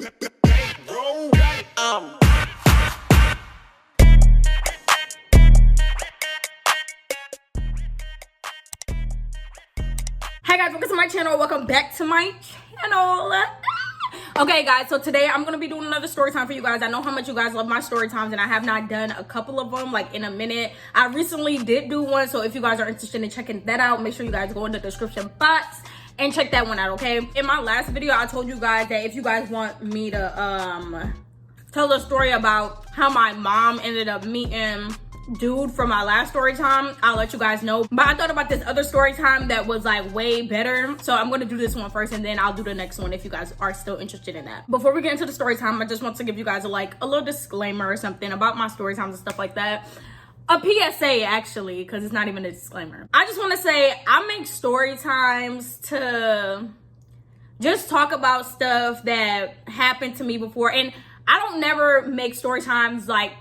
Hi guys, welcome to my channel. Welcome back to my channel. Okay guys, so today I'm gonna be doing another story time for you guys. I know how much you guys love my story times, and I have not done a couple of them like in a minute. I recently did do one, so if you guys are interested in checking that out, make sure you guys go in the description box and check that one out, okay? In my last video, I told you guys that if you guys want me to tell a story about how my mom ended up meeting dude from my last story time, I'll let you guys know. But I thought about this other story time that was like way better, so I'm gonna do this one first and then I'll do the next one if you guys are still interested in that. Before we get into the story time, I just want to give you guys a little disclaimer or something about my story times and stuff like that. A PSA actually, because it's not even a disclaimer. I just want to say I make story times to just talk about stuff that happened to me before, and I don't never make story times like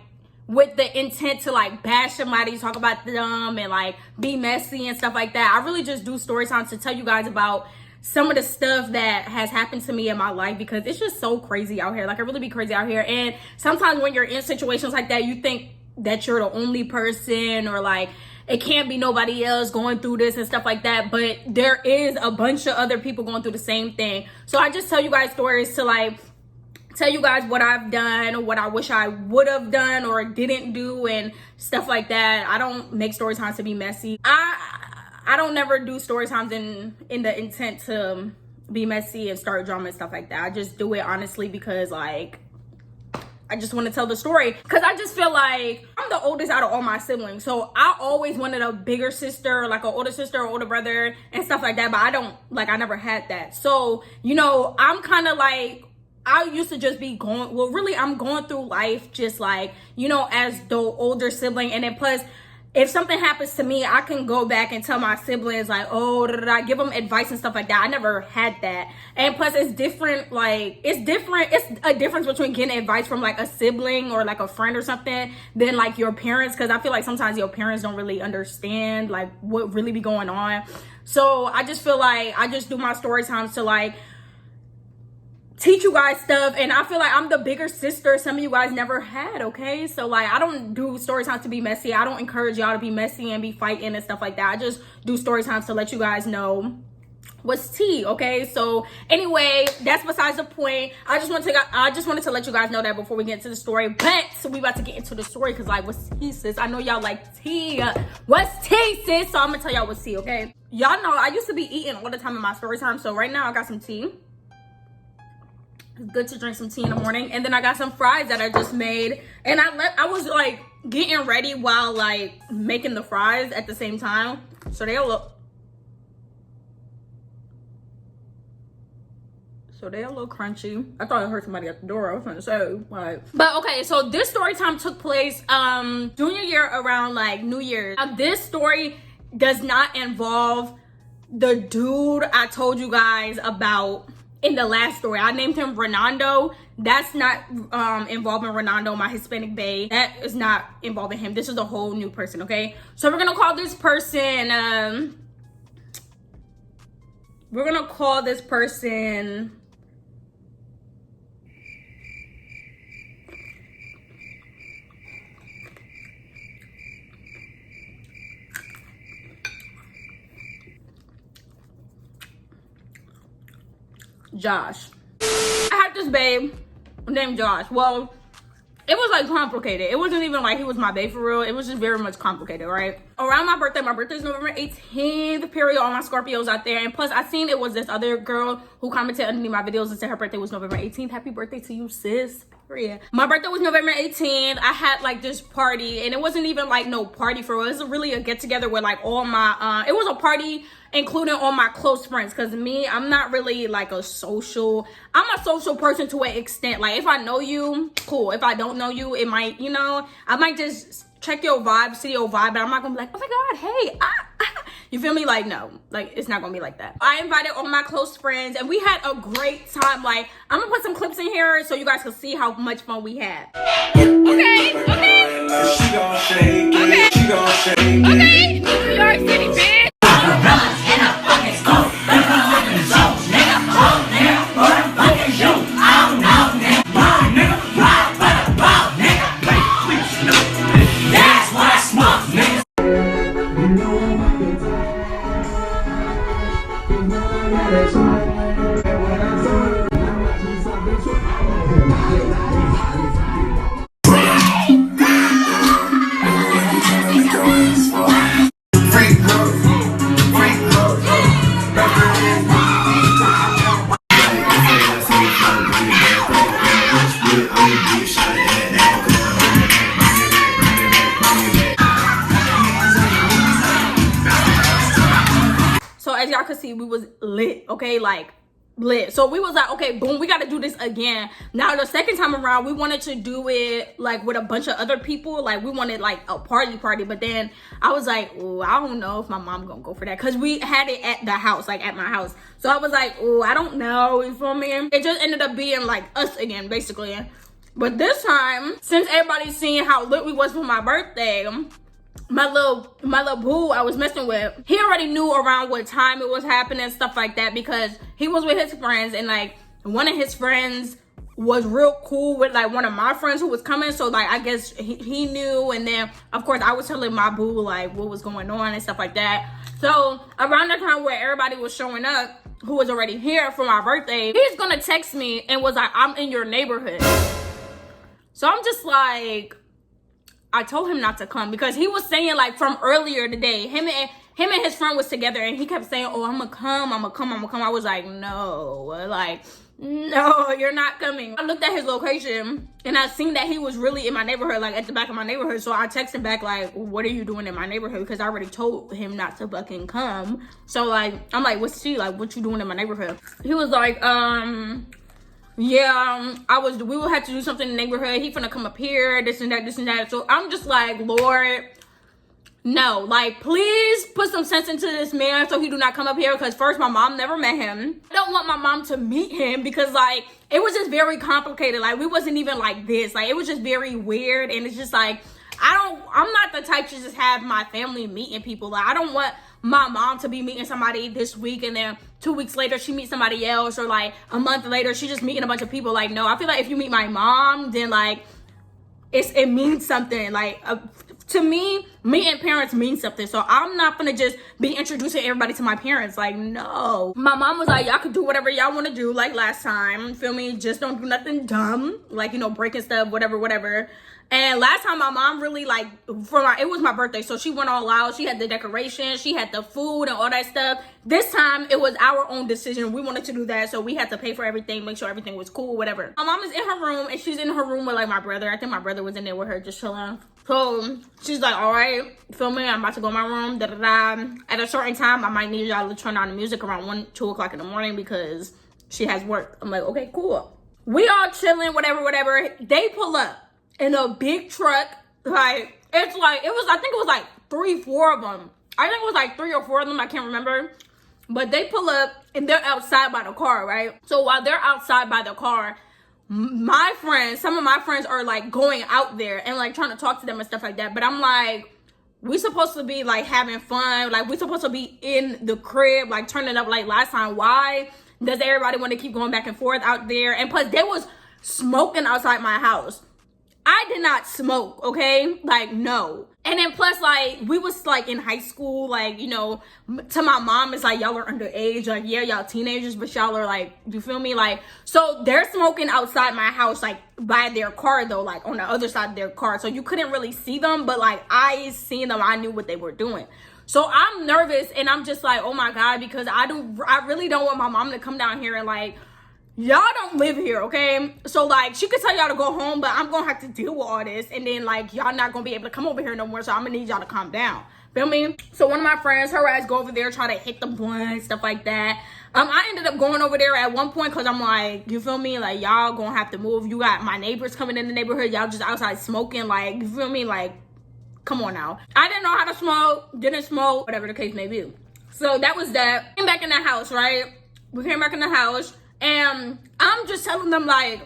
with the intent to like bash somebody, talk about them and like be messy and stuff like that. I really just do story times to tell you guys about some of the stuff that has happened to me in my life, because it's just so crazy out here. Like, it really be crazy out here. And sometimes when you're in situations like that, you think that you're the only person, or like it can't be nobody else going through this and stuff like that. But there is a bunch of other people going through the same thing. So I just tell you guys stories to like tell you guys what I've done, what I wish I would have done or didn't do and stuff like that. I don't make story times to be messy. I don't never do story times in the intent to be messy and start drama and stuff like that. I just do it honestly because like I just want to tell the story, because I just feel like I'm the oldest out of all my siblings. So I always wanted a bigger sister, like an older sister or older brother and stuff like that. But I never had that. So, you know, I'm kind of like, I used to just be going, well, really, I'm going through life just like, you know, as the older sibling. And then plus, if something happens to me, I can go back and tell my siblings like, oh, give them advice and stuff like that. I never had that. And plus, it's different, like, it's a difference between getting advice from like a sibling or like a friend or something than like your parents. Because I feel like sometimes your parents don't really understand like what really be going on. So I just feel like I just do my story times to like teach you guys stuff, and I feel like I'm the bigger sister some of you guys never had, okay? So like, I don't do story times to be messy. I don't encourage y'all to be messy and be fighting and stuff like that. I just do story times to let you guys know what's tea, okay? So anyway, that's besides the point. I just wanted to let you guys know that before we get into the story. But we about to get into the story, because like, what's tea, sis? I know y'all like tea. What's tea, sis? So I'm gonna tell y'all what's tea, okay? Y'all know I used to be eating all the time in my story time, so right now I got some tea. It's good to drink some tea in the morning. And then I got some fries that I just made, and I was like getting ready while like making the fries at the same time, so they all look crunchy. I thought I heard somebody at the door. I was gonna say like, but okay, so this story time took place junior year around like New Year's. This story does not involve the dude I told you guys about in the last story. I named him Renando. That's not involving Renando, my Hispanic bae. That is not involving him. This is a whole new person, okay? So we're gonna call this person Josh. I had this babe named Josh. Well, it was like complicated. It wasn't even like he was my babe for real. It was just very much complicated, right? Around my birthday's November 18th, period. All my Scorpios out there. And plus, I seen it was this other girl who commented underneath my videos and said her birthday was November 18th. Happy birthday to you, sis. Period. My birthday was November 18th. I had like this party, and it wasn't even like no party for real. It was really a get together with like all my, it was a party including all my close friends. Cause me, I'm not really like I'm a social person to an extent. Like, if I know you, cool. If I don't know you, it might, you know, I might just check your vibe, see your vibe, but I'm not gonna be like, oh my God, hey, you feel me? Like, no, like, it's not gonna be like that. I invited all my close friends, and we had a great time. Like, I'm gonna put some clips in here so you guys can see how much fun we had. Okay. She gon' shake it. She gon' shake it. Okay, New York City, bitch. was lit, okay, like lit. So we was like, okay, boom, we got to do this again. Now the second time around, we wanted to do it like with a bunch of other people. Like we wanted like a party, but then I was like, oh, I don't know if my mom gonna go for that, because we had it at the house, like at my house. So I was like, oh, I don't know, you feel me? It just ended up being like us again, basically. But this time, since everybody's seeing how lit we was for my birthday, my little boo I was messing with, he already knew around what time it was happening, stuff like that, because he was with his friends, and like one of his friends was real cool with like one of my friends who was coming. So like I guess he knew, and then of course I was telling my boo like what was going on and stuff like that. So around the time where everybody was showing up who was already here for my birthday, he's gonna text me and was like, I'm in your neighborhood. So I'm just like, I told him not to come, because he was saying like from earlier today, him and his friend was together, and he kept saying, oh, I'm gonna come. I was like, no, like, no, you're not coming. I looked at his location and I seen that he was really in my neighborhood, like at the back of my neighborhood. So I texted him back like, what are you doing in my neighborhood? Because I already told him not to fucking come. So like, I'm like, what's she like, what you doing in my neighborhood? He was like, yeah, we will have to do something in the neighborhood. He finna come up here, this and that. So I'm just like, Lord, no, like, please put some sense into this man so he do not come up here. Because first, my mom never met him. I don't want my mom to meet him, because like, it was just very complicated. Like, we wasn't even like this. Like, it was just very weird. And it's just like, I'm not the type to just have my family meeting people. Like, I don't want my mom to be meeting somebody this week, and then 2 weeks later she meets somebody else, or like a month later she just meeting a bunch of people. Like, no, I feel like if you meet my mom, then like it means something. Like to me, meeting parents means something. So I'm not gonna just be introducing everybody to my parents. Like, no. My mom was like, y'all can do whatever y'all want to do, like last time, feel me? Just don't do nothing dumb, like, you know, breaking stuff, whatever. And last time my mom really like, it was my birthday, so she went all out. She had the decoration, she had the food and all that stuff. This time it was our own decision. We wanted to do that, so we had to pay for everything, make sure everything was cool, whatever. My mom is in her room, and she's in her room with like my brother. I think my brother was in there with her, just chilling. So she's like, all right, feel me? I'm about to go in my room, At a certain time, I might need y'all to turn on the music around 2 o'clock in the morning, because she has work. I'm like, okay, cool. We all chilling, whatever. They pull up in a big truck. Like, it's like, I think it was like 3-4 of them. I think it was like 3 or 4 of them, I can't remember. But they pull up and they're outside by the car, right? So while they're outside by the car, some of my friends are like going out there and like trying to talk to them and stuff like that. But I'm like, we supposed to be like having fun. Like, we supposed to be in the crib, like turning up like last time. Why does everybody want to keep going back and forth out there? And plus, they was smoking outside my house. I did not smoke, okay? Like, no. And then plus, like, we was like in high school, like, you know, to my mom, it's like, y'all are underage. Like, yeah, y'all teenagers, but y'all are like, you feel me? Like, so they're smoking outside my house, like by their car though, like on the other side of their car. So you couldn't really see them, but like I seen them, I knew what they were doing. So I'm nervous, and I'm just like, oh my God, because I really don't want my mom to come down here and like, y'all don't live here, okay? So like, she could tell y'all to go home, but I'm gonna have to deal with all this, and then like, y'all not gonna be able to come over here no more, so I'm gonna need y'all to calm down, feel me? So one of my friends, her ass go over there, try to hit the blunt, stuff like that. I ended up going over there at one point, because I'm like, you feel me? Like, y'all gonna have to move. You got my neighbors coming in the neighborhood, y'all just outside smoking, like, you feel me? Like, come on now. I didn't know how to smoke, didn't smoke, whatever the case may be. So that was that. Came back in the house, right? We came back in the house, and I'm just telling them, like,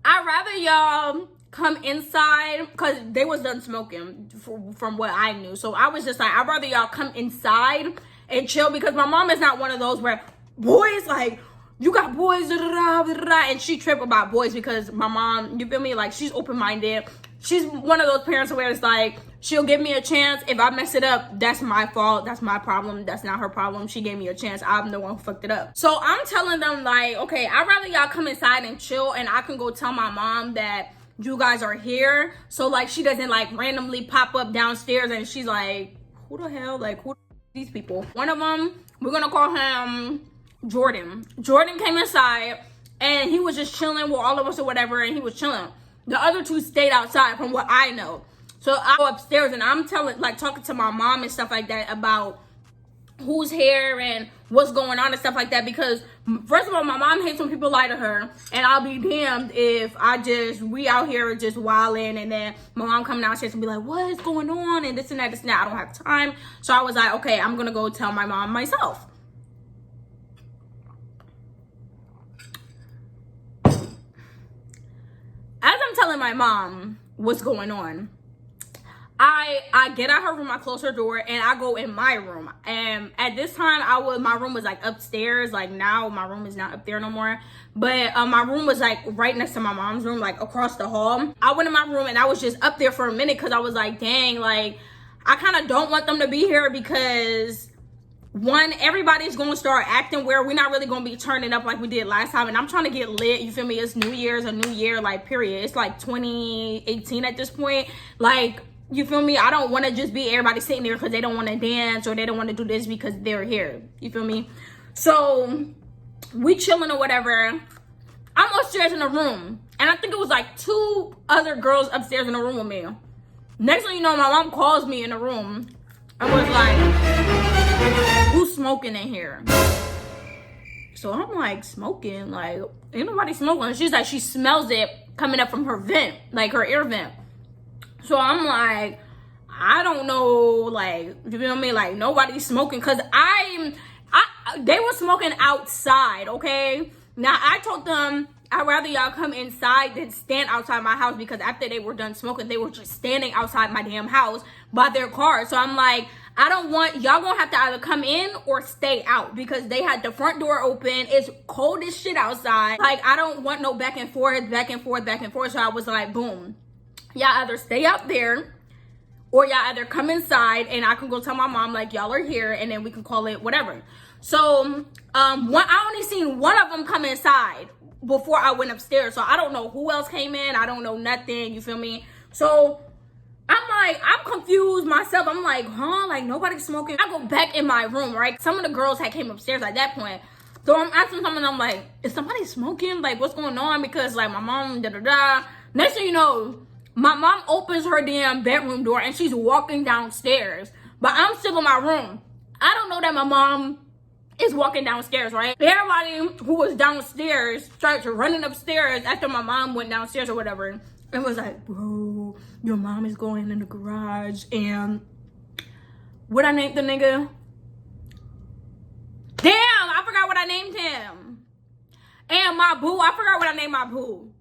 I'd rather y'all come inside, because they was done smoking from what I knew. So I was just like, I'd rather y'all come inside and chill, because my mom is not one of those where boys, like, you got boys, and she trip about boys, because my mom, you feel me, like, she's open-minded. She's one of those parents where it's like, she'll give me a chance. If I mess it up, that's my fault. That's my problem. That's not her problem. She gave me a chance. I'm the one who fucked it up. So I'm telling them, like, okay, I'd rather y'all come inside and chill, and I can go tell my mom that you guys are here. So, like, she doesn't, like, randomly pop up downstairs and she's like, who the hell? Like, who are these people? One of them, we're going to call him Jordan. Jordan came inside, and he was just chilling with all of us or whatever, and he was chilling. The other two stayed outside from what I know. So I go upstairs, and I'm talking to my mom and stuff like that about who's here and what's going on and stuff like that. Because first of all, my mom hates when people lie to her, and I'll be damned if we out here just wilding, and then my mom come downstairs and be like, what is going on, and this and that, I don't have time. So I was like, okay, I'm gonna go tell my mom myself. As I'm telling my mom what's going on, I get out her room, I close her door, and I go in my room. And at this time, my room was like upstairs. Like now, my room is not up there no more. But my room was like right next to my mom's room, like across the hall. I went in my room and I was just up there for a minute because I was like, dang, like I kind of don't want them to be here because one, everybody's going to start acting weird. We're not really going to be turning up like we did last time. And I'm trying to get lit. You feel me? It's New Year's, a new year, like period. It's like 2018 at this point. Like, you feel me? I don't want to just be everybody sitting there because they don't want to dance or they don't want to do this because they're here. You feel me? So we chilling or whatever. I'm upstairs in the room, and I think it was like 2 other girls upstairs in the room with me. Next thing you know, my mom calls me in the room and was like, who's smoking in here? So I'm like, smoking? Like, ain't nobody smoking. She's like, she smells it coming up from her vent, like her ear vent. So I'm like, I don't know, like, you feel me? Like, nobody's smoking. Because they were smoking outside, okay? Now, I told them, I'd rather y'all come inside than stand outside my house. Because after they were done smoking, they were just standing outside my damn house by their car. So I'm like, I don't want, y'all gonna have to either come in or stay out. Because they had the front door open. It's cold as shit outside. Like, I don't want no back and forth, back and forth, back and forth. So I was like, boom. Y'all either stay out there or y'all either come inside and I can go tell my mom like y'all are here and then we can call it whatever. So I only seen one of them come inside before I went upstairs. So I don't know who else came in. I don't know nothing. You feel me? So I'm like, I'm confused myself. I'm like, huh? Like nobody's smoking. I go back in my room, right? Some of the girls had came upstairs at that point. So I'm asking someone, I'm like, is somebody smoking? Like what's going on? Because like my mom, da-da-da. Next thing you know, my mom opens her damn bedroom door and she's walking downstairs. But I'm still in my room. I don't know that my mom is walking downstairs, right? Everybody who was downstairs started running upstairs after my mom went downstairs or whatever. And was like, bro, your mom is going in the garage. And what I named the nigga? Damn, I forgot what I named him. And my boo, I forgot what I named my boo.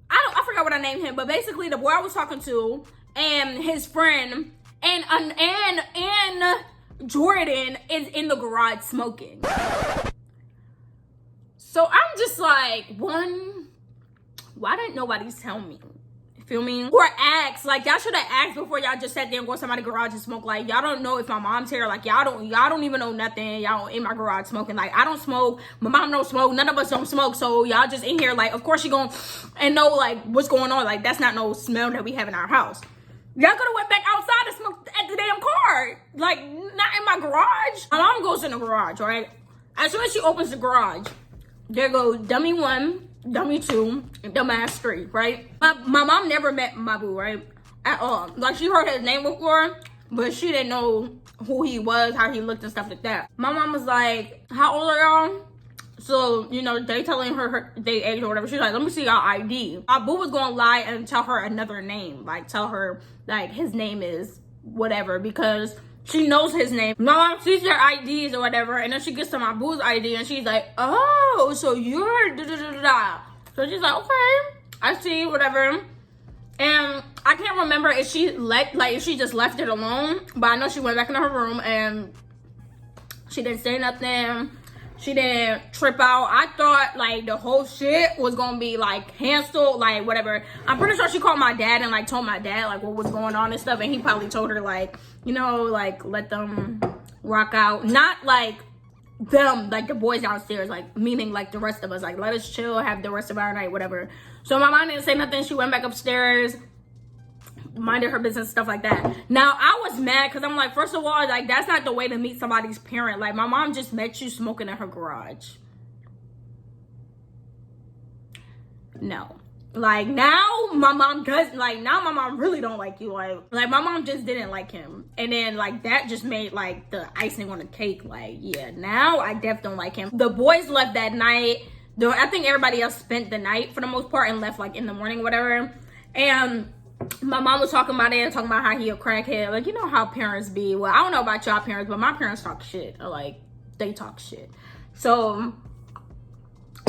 I forgot what I named him, but basically the boy I was talking to and his friend and Jordan is in the garage smoking. So I'm just like, one, why didn't nobody tell me? You feel me? Or ask, like y'all should have asked before y'all just sat there and go to somebody's garage and smoke. Like y'all don't know if my mom's here. Like y'all don't even know nothing. Y'all in my garage smoking. Like I don't smoke. My mom don't smoke. None of us don't smoke. So y'all just in here. Like of course you gonna and know like what's going on. Like that's not no smell that we have in our house. Y'all could have went back outside and smoked at the damn car. Like not in my garage. My mom goes in the garage, right? As soon as she opens the garage, there goes dummy 1. Dummy 2, and dumbass 3, right? My mom never met my boo, right? At all. Like, she heard his name before, but she didn't know who he was, how he looked, and stuff like that. My mom was like, how old are y'all? So, you know, they telling her they age or whatever. She's like, let me see y'all ID. My boo was going to lie and tell her another name. Like, tell her, like, his name is whatever, because she knows his name. My mom sees their IDs or whatever, and then she gets to my boo's ID, and she's like, oh, so you're da-da-da-da. So she's like, okay, I see, whatever. And I can't remember if she if she just left it alone, but I know she went back into her room, and she didn't say nothing. She didn't trip out. I thought, like, the whole shit was gonna be, like, canceled, like, whatever. I'm pretty sure she called my dad and, like, told my dad, like, what was going on and stuff. And he probably told her, like, you know, like, let them rock out. Not, like, them, like, the boys downstairs, like, meaning, like, the rest of us. Like, let us chill, have the rest of our night, whatever. So my mom didn't say nothing. She went back upstairs, minded her business, stuff like that. Now I was mad because I'm like, first of all, like that's not the way to meet somebody's parent. Like my mom just met you smoking in her garage. No. Like now my mom does, like now my mom really don't like you. Like my mom just didn't like him. And then like that just made like the icing on the cake. Like, yeah, now I definitely don't like him. The boys left that night. Though I think everybody else spent the night for the most part and left like in the morning, whatever. And my mom was talking about it and talking about how he a crackhead. Like, you know how parents be. Well, I don't know about y'all parents, but my parents talk shit. Like, they talk shit. So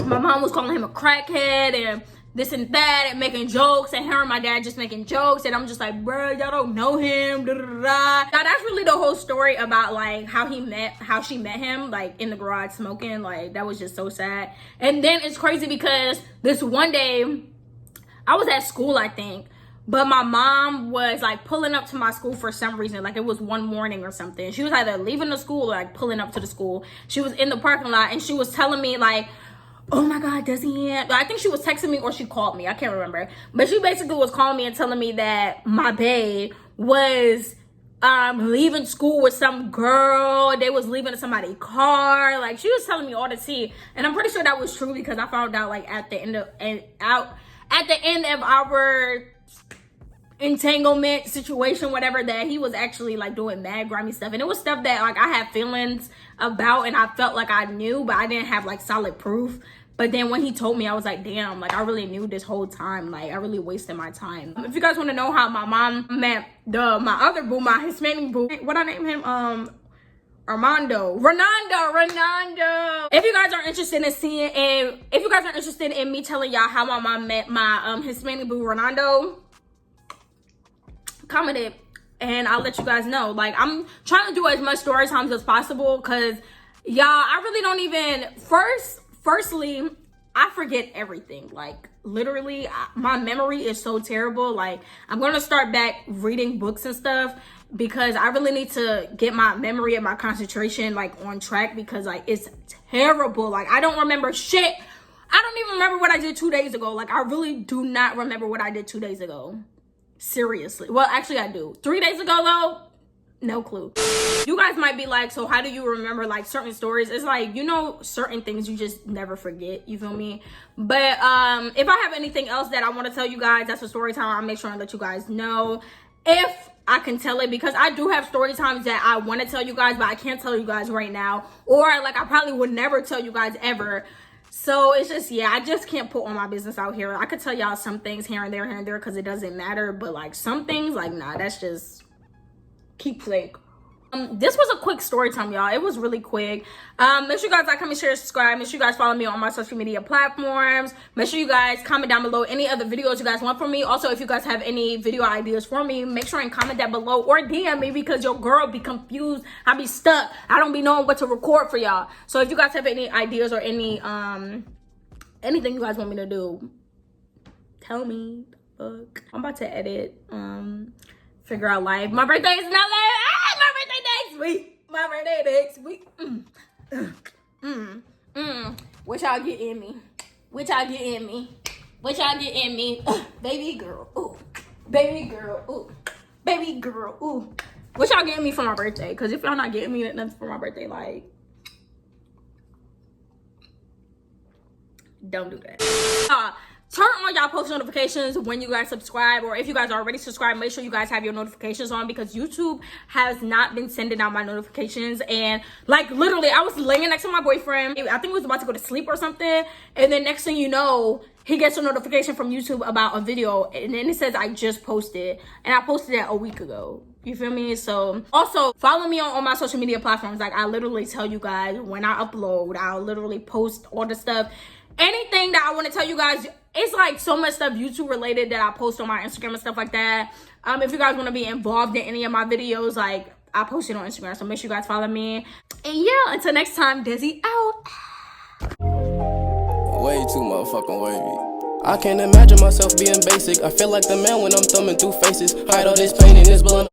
my mom was calling him a crackhead and this and that and making jokes, and her and my dad just making jokes, and I'm just like, bro, y'all don't know him. Da, da, da. Now that's really the whole story about like how she met him, like in the garage smoking. Like that was just so sad. And then it's crazy because this one day I was at school, I think, but my mom was like pulling up to my school for some reason. Like it was one morning or something. She was either leaving the school or like pulling up to the school. She was in the parking lot and she was telling me like, oh my God, DeseyAnn. I think she was texting me or she called me. I can't remember. But she basically was calling me and telling me that my bae was leaving school with some girl. They was leaving in somebody's car. Like she was telling me all the tea. And I'm pretty sure that was true because I found out like at the end of our entanglement situation, whatever, that he was actually like doing mad grimy stuff. And it was stuff that like I had feelings about and I felt like I knew, but I didn't have like solid proof. But then when he told me, I was like, damn, like I really knew this whole time. Like I really wasted my time. If you guys want to know how my mom met my other boo, my Hispanic boo, what I name him? Renando. If you guys are interested in seeing, and if you guys are interested in me telling y'all how my mom met my Hispanic boo, Renando, comment it and I'll let you guys know. Like I'm trying to do as much story times as possible because y'all, I really don't even, firstly, I forget everything. Like literally my memory is so terrible. Like I'm gonna start back reading books and stuff because I really need to get my memory and my concentration like on track because like it's terrible. Like I don't remember shit. I don't even remember what I did 2 days ago. Like I really do not remember what I did 2 days ago. Seriously. Well, actually I do. 3 days ago though, no clue. You guys might be like, so how do you remember like certain stories? It's like, you know, certain things you just never forget, you feel me? But if I have anything else that I want to tell you guys, that's a story time, I'll make sure and let you guys know if I can tell it, because I do have story times that I want to tell you guys, but I can't tell you guys right now, or like I probably would never tell you guys ever. So it's just, yeah, I just can't put all my business out here. I could tell y'all some things here and there because it doesn't matter, but like some things, like nah, that's just keepsake. This was a quick story time, y'all. It was really quick. Make sure you guys like, comment, share, subscribe. Make sure you guys follow me on my social media platforms. Make sure you guys comment down below any other videos you guys want from me. Also, if you guys have any video ideas for me, make sure and comment that below or DM me because your girl be confused. I be stuck. I don't be knowing what to record for y'all. So if you guys have any ideas or any anything you guys want me to do, tell me. Fuck. I'm about to edit. Figure out life. My birthday is not like my birthday next week. My birthday next week. What y'all get in me? What y'all get in me? What y'all get in me? Baby girl. Ooh. Baby girl. Ooh. Baby girl. Ooh. What y'all getting me for my birthday? Because if y'all not getting me nothing for my birthday, like, don't do that. Turn on y'all post notifications when you guys subscribe, or if you guys are already subscribed, make sure you guys have your notifications on because YouTube has not been sending out my notifications. And like literally I was laying next to my boyfriend, I think he was about to go to sleep or something, and then next thing you know, he gets a notification from YouTube about a video, and then it says I just posted, and I posted that a week ago. You feel me? So also follow me on my social media platforms. Like I literally tell you guys when I upload. I'll literally post all the stuff, anything that I want to tell you guys. It's like so much stuff YouTube related that I post on my Instagram and stuff like that. If you guys want to be involved in any of my videos, like I post it on Instagram, so make sure you guys follow me. And yeah, until next time, Desi out. Way too motherfucking wavy. I can't imagine myself being basic. I feel like the man when I'm thumbing through faces. Hide all this pain in this blood.